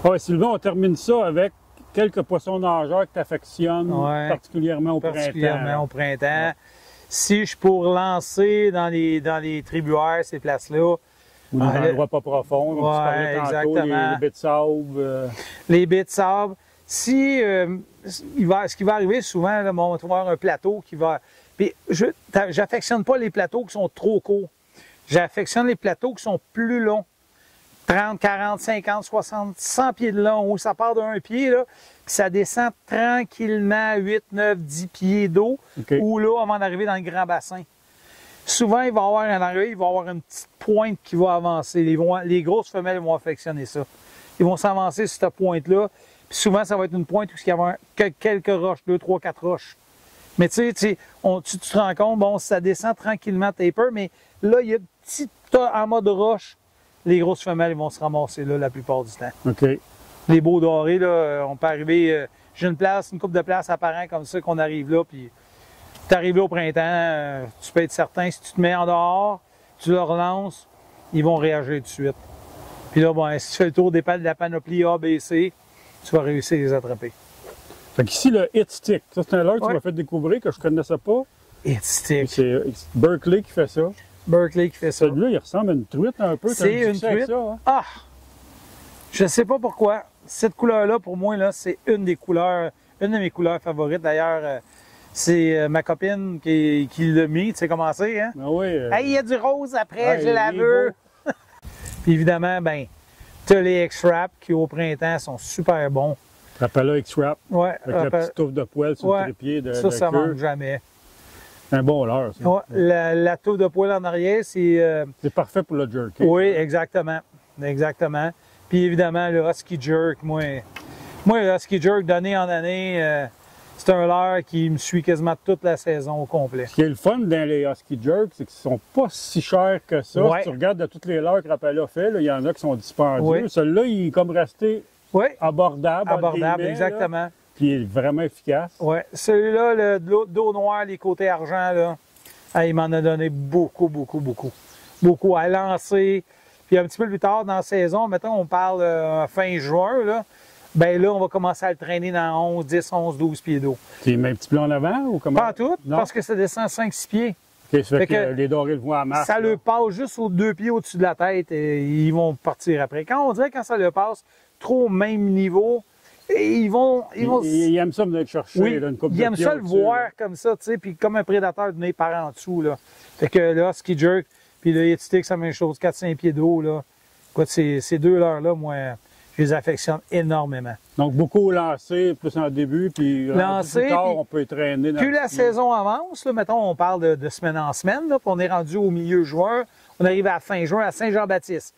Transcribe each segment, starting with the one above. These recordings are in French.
Ouais, Sylvain, on termine ça avec quelques poissons nageurs que tu affectionnes particulièrement au printemps. Particulièrement au printemps. Ouais. Si je suis pour lancer dans les tribuaires, ces places-là. Ou dans des endroits pas profonds, comme tu parlais tantôt, les baies de sable. Les baies de sable. Si, ce qui va arriver souvent, là, on va trouver un plateau qui va... Puis, j'affectionne pas les plateaux qui sont trop courts. J'affectionne les plateaux qui sont plus longs. 30, 40, 50, 60, 100 pieds de long, où ça part d'un pied, là, puis ça descend tranquillement 8, 9, 10 pieds d'eau, où là, avant d'arriver dans le grand bassin. Souvent, il va y avoir un arrivée, il va y avoir une petite pointe qui va avancer. Les grosses femelles vont affectionner ça. Ils vont s'avancer sur cette pointe-là. Puis souvent, ça va être une pointe où il va y avoir quelques roches, 2, 3, 4 roches. Mais tu sais, tu te rends compte, bon, ça descend tranquillement taper, mais là, il y a un petit tas en mode roche. Les grosses femelles ils vont se ramasser là la plupart du temps. OK. Les beaux dorés, là, on peut arriver, j'ai une couple de places apparentes comme ça qu'on arrive là, puis tu arrives là au printemps, tu peux être certain, si tu te mets en dehors, tu le relances, ils vont réagir tout de suite. Puis là, bon, si tu fais le tour de la panoplie A, B, C, tu vas réussir à les attraper. Fait qu'ici, le Hit Stick, ça c'est un leurre que tu m'as fait découvrir que je ne connaissais pas. Hit Stick. C'est Berkeley qui fait ça. Berkeley qui fait ça. Celui-là, il ressemble à une truite un peu. C'est une truite. Ça, hein? Ah! Je ne sais pas pourquoi. Cette couleur-là, pour moi, là, c'est une de mes couleurs favorites. D'ailleurs, c'est ma copine qui l'a mis. Tu sais comment c'est, hein? Ah oui. Hey, il y a du rose après, je la veux. Puis évidemment, ben, tu as les X-Wrap qui, au printemps, sont super bons. Rappelle-la X-Wrap. Ouais. Avec la petite touffe de poêle sur le trépied de ça manque jamais. C'est un bon leurre, ça. Ouais, la touffe de poêle en arrière, c'est... c'est parfait pour le jerky. Oui, exactement. Exactement. Puis évidemment, le Husky Jerk, moi le Husky Jerk, d'année en année, c'est un leurre qui me suit quasiment toute la saison au complet. Ce qui est le fun dans les Husky Jerk, c'est qu'ils sont pas si chers que ça. Ouais. Si tu regardes de toutes les leurres que Raphaël a fait, il y en a qui sont dispendieux. Ouais. Celui-là, il est comme resté abordable. Abordable, exactement. Là, puis il est vraiment efficace. Oui. Celui-là, le dos noir, les côtés argent, là, il m'en a donné beaucoup, beaucoup, beaucoup. Beaucoup à lancer. Puis un petit peu plus tard dans la saison, mettons, on parle fin juin, là, ben là, on va commencer à le traîner dans 11, 10, 11, 12 pieds d'eau. Tu mets un petit peu en avant ou comment? Pas tout, parce que ça descend 5-6 pieds. Okay, ça fait que les dorés le voient en masse. Ça le passe juste aux 2 pieds au-dessus de la tête et ils vont partir après. Quand on dirait quand ça le passe trop au même niveau, ils aiment ça venir chercher une coupe de pied. Ils aiment ça le voir comme ça, tu sais, puis comme un prédateur venir par en dessous, là. Fait que là, Husky Jerk, puis le Hit Stick, c'est la même chose, 4-5 pieds d'eau, là. Écoute, ces deux leurres-là, moi, je les affectionne énormément. Donc, beaucoup lancés, plus en début, puis plus tard, on peut traîner. Plus la saison avance, là, mettons, on parle de semaine en semaine, là, puis on est rendu au milieu juin, on arrive à la fin juin, à Saint-Jean-Baptiste.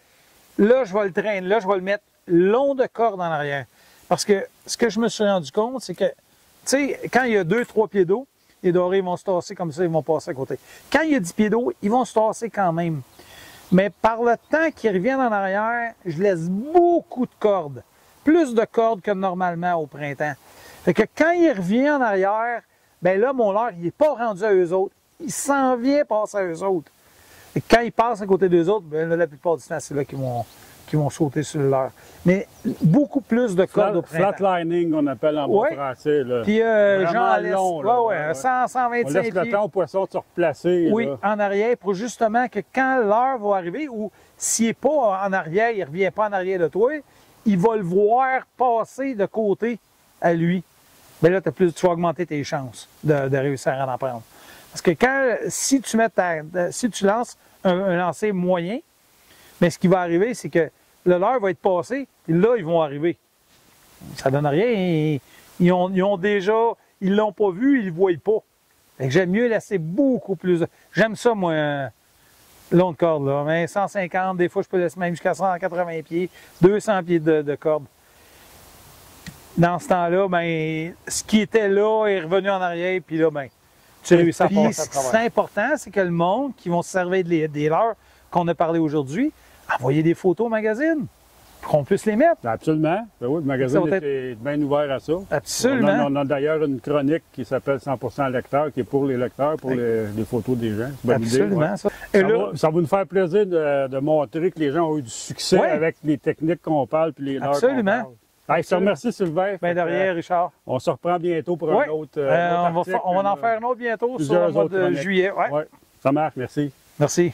Là, je vais le traîner, là, je vais le mettre long de corde en arrière. Parce que ce que je me suis rendu compte, c'est que, tu sais, quand il y a 2-3 pieds d'eau, les dorés vont se tasser comme ça, ils vont passer à côté. Quand il y a 10 pieds d'eau, ils vont se tasser quand même. Mais par le temps qu'ils reviennent en arrière, je laisse beaucoup de cordes. Plus de cordes que normalement au printemps. Fait que quand il revient en arrière, ben là, mon leurre, il n'est pas rendu à eux autres. Il s'en vient passer à eux autres. Et quand il passe à côté d'eux autres, ben là, la plupart du temps, c'est là qu'ils vont sauter sur le leurre. Mais beaucoup plus de cordes au printemps. Flatlining, on appelle en bon français. Là. Puis j'en laisse long, 100, 125 pieds. On laisse le temps au poisson de se replacer. Oui, là. en arrière, pour justement que quand l'heure va arriver, ou s'il n'est pas en arrière, il ne revient pas en arrière de toi, il va le voir passer de côté à lui. Bien là, tu vas augmenter tes chances de réussir à en prendre. Parce que si tu lances un lancer moyen, mais ce qui va arriver, c'est que le leurre va être passé, et là, ils vont arriver. Ça donne rien. Ils l'ont pas vu, ils ne le voient pas. Fait que j'aime mieux laisser beaucoup plus. J'aime ça, moi, long de corde, là. Mais 150, des fois, je peux laisser même jusqu'à 180 pieds, 200 pieds de corde. Dans ce temps-là, ben, ce qui était là est revenu en arrière, puis là, ben, tu réussis à passer à travers. Ce qui est important, c'est que le monde qui vont se servir des leurres qu'on a parlé aujourd'hui, envoyer des photos au magazine. qu'on puisse les mettre. Absolument. Ben oui, le magazine est bien ouvert à ça. Absolument. On a d'ailleurs une chronique qui s'appelle 100% lecteur, qui est pour les lecteurs, pour les photos des gens. C'est bonne Absolument, idée, ouais. ça. Ça va nous faire plaisir de montrer que les gens ont eu du succès avec les techniques qu'on parle puis les leurs qu'on parle. Absolument. Je te remercie, Sylvain. Bien derrière, Richard. On se reprend bientôt pour un autre, on va en faire un autre bientôt sur le mois de juillet. Ouais. Ça marche, merci. Merci.